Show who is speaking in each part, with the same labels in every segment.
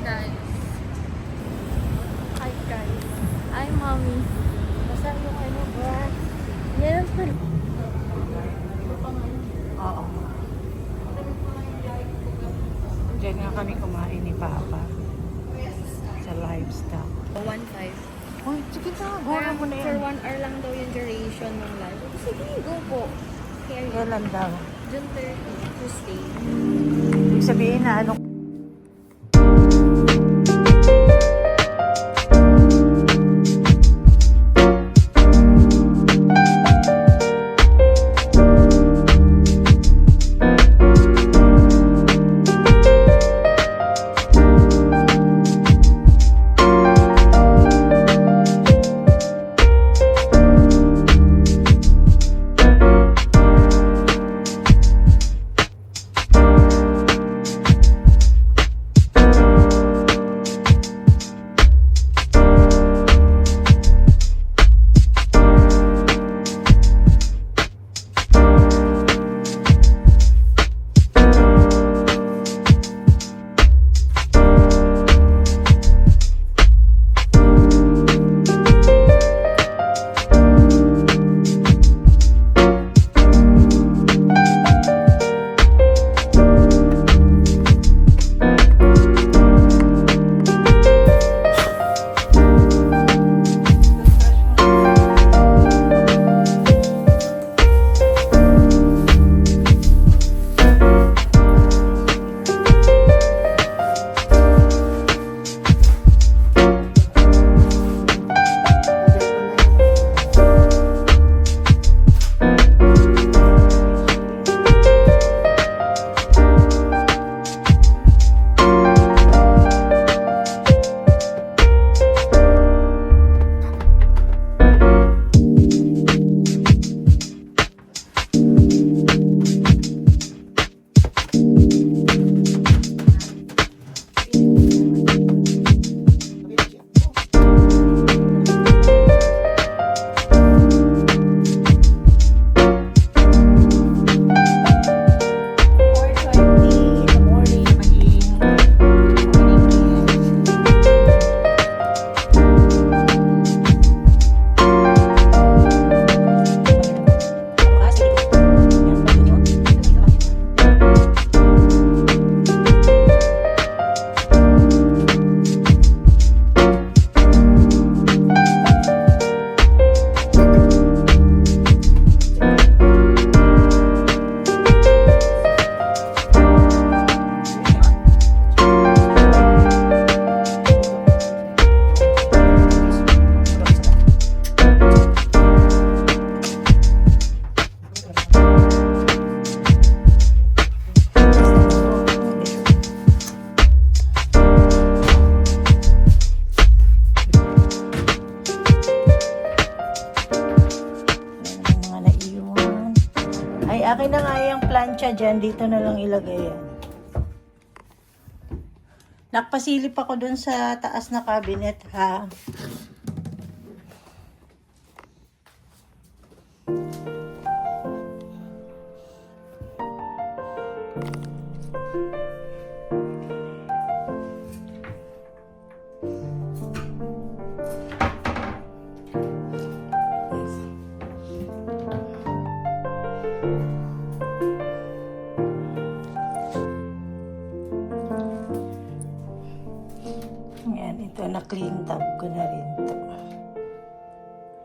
Speaker 1: guys. Hi guys. Hi mommy. Basta yung ano brush. Yan pa.
Speaker 2: Oo. Diyan nga kami kumain ni Papa. Sa livestock.
Speaker 1: 1.5.
Speaker 2: Uy, sige na. Gora mo na
Speaker 1: For
Speaker 2: yan.
Speaker 1: 1 hour lang daw yung duration ng live. Sige, go po. Carry.
Speaker 2: Kailan daw?
Speaker 1: June 30, Tuesday.
Speaker 2: Ibig sabihin na ano. Akin na nga yung plancha dyan. Dito na lang ilagay yan. Nakpasilip ako dun sa taas na cabinet, ha? Yan, ito na clean tab ko na rin to.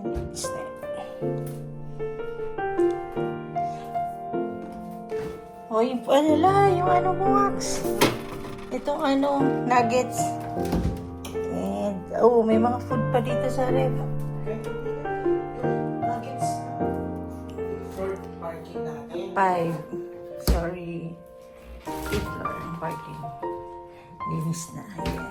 Speaker 2: Next na. O, yung ano wax. Itong ano, nuggets. And, oh, may mga food pa dito sa ref. Nuggets.
Speaker 3: For parking natin.
Speaker 2: 5. Sorry. 8 floor ang parking. Linis na. Ayan.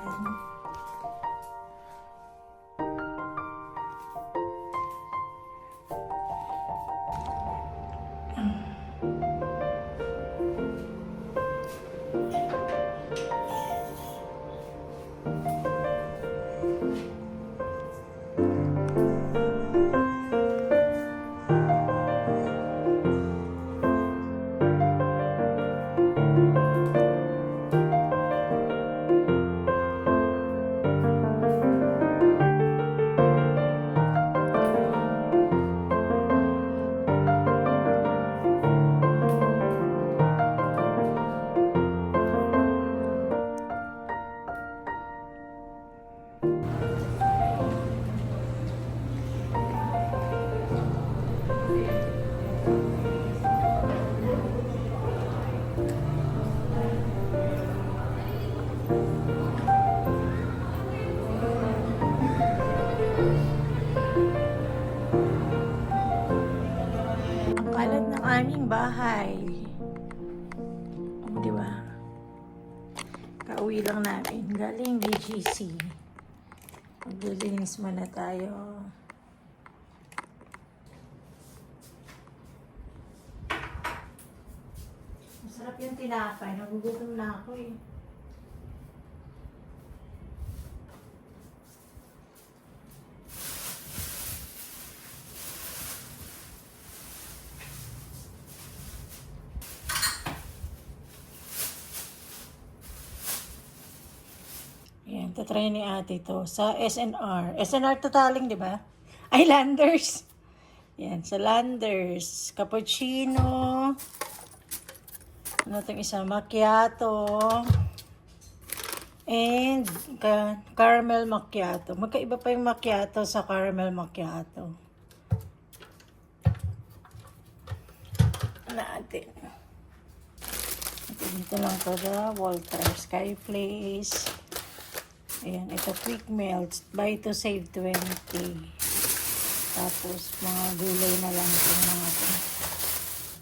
Speaker 2: bahay. Di ba? Kauwi lang namin. Galing BGC. Maglilinis muna tayo. Masarap yung tinapay. Nagugutom na ako eh. Yan, tatry ni ate to sa SNR. SNR totaling, di ba? Ay, Landers. Yan, sa Landers. Cappuccino. Ano itong isa? Macchiato. And caramel macchiato. Magkaiba pa yung macchiato sa caramel macchiato. Natin. Dito lang to the Walter Sky Place. Ayan, ito quick melts. Buy to save 20. Tapos, mga gulay na lang itong mga ito.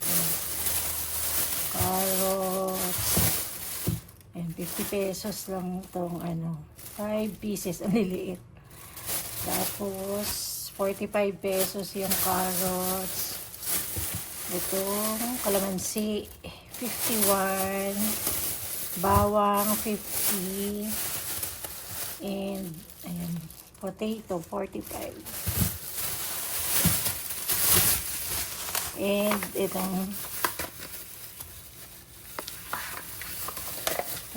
Speaker 2: Ayan. Carrots. Ayan, 50 pesos lang itong 5 pieces. Ang liliit. Tapos, 45 pesos yung carrots. Itong kalamansi, 51. Bawang, 50. And, ayan, potato, 45. And, itong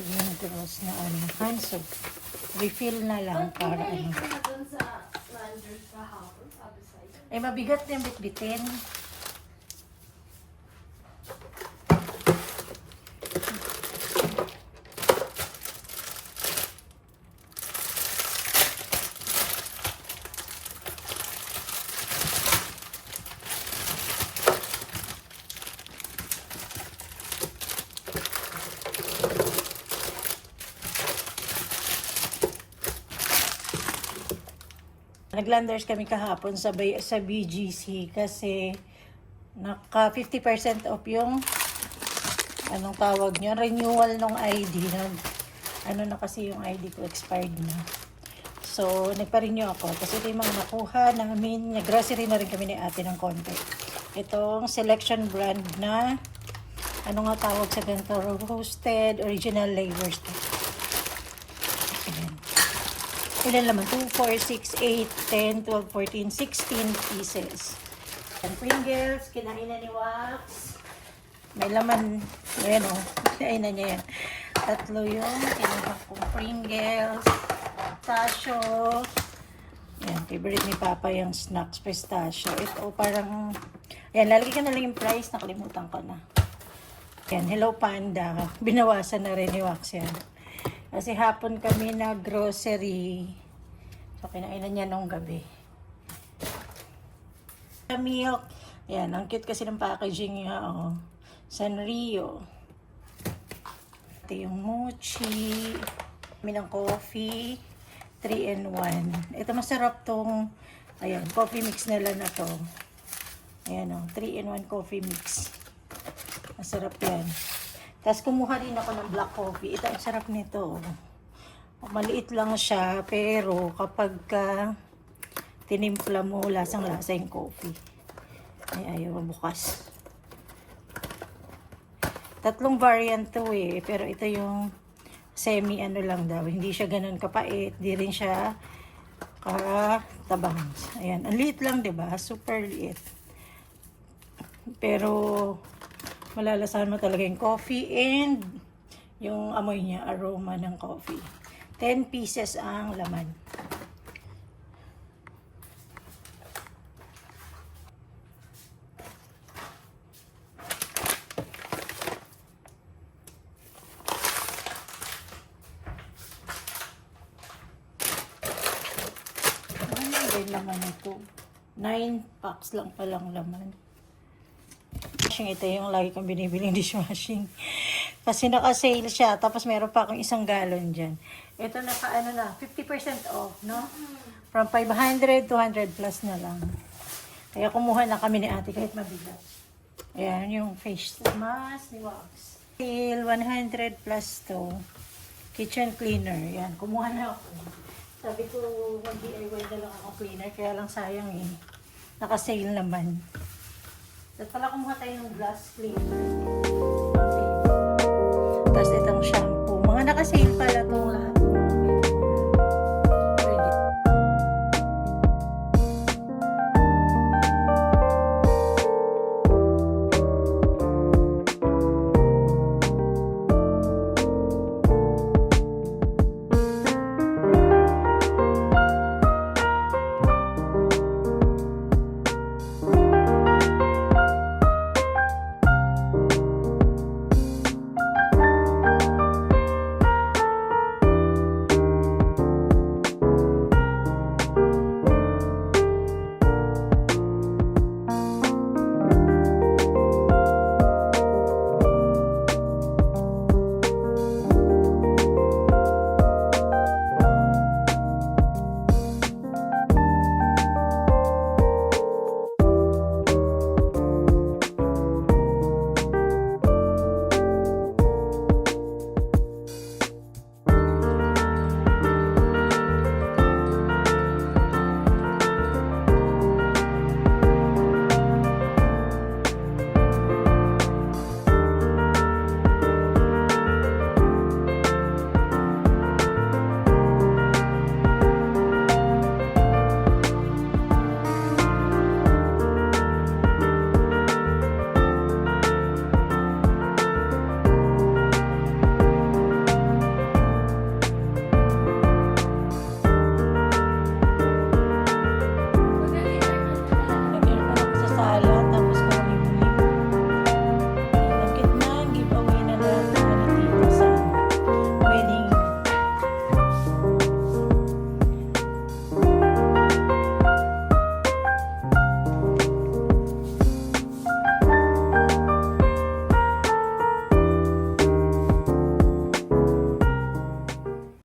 Speaker 2: yung gross na hand soap. Refill na lang para Eh, mabigat na yung bitbitin. Naglanders kami kahapon sa BGC kasi naka 50% off yung anong tawag niya, renewal ng ID. Na kasi yung ID ko expired na. So, nagpa-renew ako. Kasi ito yung mga nakuha namin. Nag-grocery na rin kami ni ate ng konti. Itong selection brand na ano nga tawag sa ganito? Roasted Original Flavors. Ilan naman? 2, 4, 6, 8, 10, 12, 14, 16 pieces. And Pringles, kinain na ni Wax. May laman. Ayan o, kinain na niya yan. 3 yung kinuha kong Pringles. Pistachio. Ayan, favorite ni Papa yung snacks pistachio. Ito parang, ayan, lalagay ka na lang yung price. Nakalimutan ko na. Ayan, Hello Panda. Binawasan na rin ni Wax yan. Kasi hapon kami na grocery. So, kinainan niya nung gabi. Milk. Ayan, ang cute kasi ng packaging niya. Oh. Sanrio. Ito yung mochi. Kami ng coffee. 3-in-1. Ito masarap tong, ayan, coffee mix nila na to. Ayan o, 3-in-1 coffee mix. Masarap yan. Tapos kumuha rin ako ng black coffee. Ito, ang sarap nito. Maliit lang siya, pero kapag tinimpla mo, lasang-lasa yung coffee. Ay, ayaw bukas. 3 variant to eh. Pero ito yung semi lang daw. Hindi siya ganun kapait. Di rin siya katabang. Ayan. Ang liit lang, diba? Super liit. Pero malalasahan mo talaga yung coffee and yung amoy niya, aroma ng coffee. 10 pieces ang laman. Ano yung laman ito? 9 packs lang palang laman. Ito yung lagi kong binibiling dishwashing. Kasi naka-sale siya. Tapos meron pa akong 1 galon dyan. Ito naka-ano na, 50% off, no? From 500 to 100 plus na lang. Kaya kumuha na kami ni ate kahit mabigat. Ayan, yung face mask ni Wax. Sale, 100 plus to. Kitchen cleaner. Yan, kumuha na ako. Sabi ko, mag-DIY na lang ako cleaner. Kaya lang sayang eh. Naka-sale naman. At pala kumuha tayo ng glass cleaner. Okay. Tapos itong shampoo. Mga naka-sale